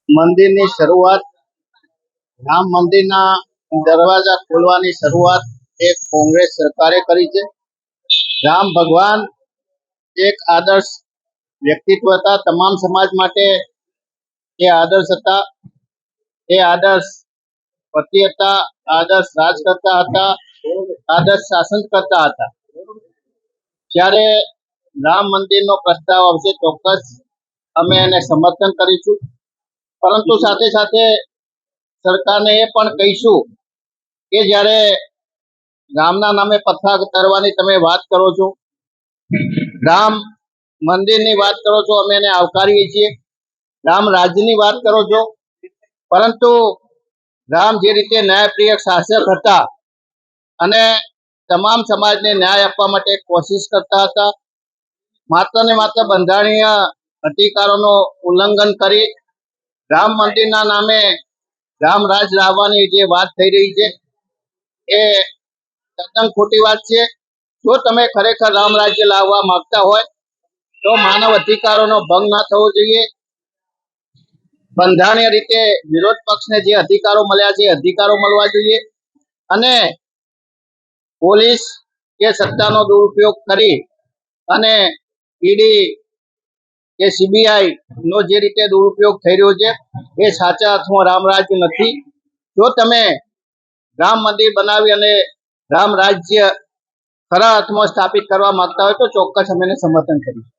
મંદિરની શરૂઆત, રામ મંદિરના દરવાજા ખોલવાની શરૂઆત એક કોંગ્રેસ સરકારે કરી છે. રામ ભગવાન એક આદર્શ વ્યક્તિત્વ હતા. તમામ સમાજ માટે એ આદર્શ હતા. એ આદર્શ પતિ હતા, આદર્શ રાજકર્તા હતા, આદર્શ શાસન કરતા હતા. જ્યારે રામ મંદિરનો પ્રસ્તાવ આવશે ચોક્કસ અમે એને સમર્થન કરીશું, પરંતુ સાથે સાથે સરકારને એ પણ કહીશું કે જ્યારે રામના નામે પથ્થર કરવાની તમે વાત કરો છો, રામ મંદિરની વાત કરો છો, અમે એને આવકારીએ છીએ. રામ રાજ્યની વાત કરો છો, પરંતુ રામ જે રીતે ન્યાયપ્રિય શાસક હતા અને તમામ સમાજને ન્યાય આપવા માટે કોશિશ કરતા હતા, માત્ર ને માત્ર બંધારણીય અધિકારોનો ઉલ્લંઘન કરી રામ મંદિરના નામે રામ રાજ લાવવાની જે વાત થઈ રહી છે એ તદ્દન ખોટી વાત છે. જો તમે ખરેખર રામ રાજ્ય લાવવા માંગતા હોય તો માનવ અધિકારોનો ભંગ ના થવો જોઈએ. બંધારણીય રીતે વિરોધ પક્ષને જે અધિકારો મળ્યા છે એ અધિકારો મળવા જોઈએ, અને પોલીસ કે સત્તાનો દુરુપયોગ કરી અને ઈડી કે સીબીઆઈ નો જે રીતે દુરુપયોગ થઈ રહ્યો છે એ સાચા અર્થમાં રામ રાજ્ય નથી. જો તમે રામ મંદિર બનાવી અને રામ રાજ્ય ખરા અર્થમાં સ્થાપિત કરવા માંગતા હોય તો ચોક્કસ અમે એને સમર્થન કરીશું.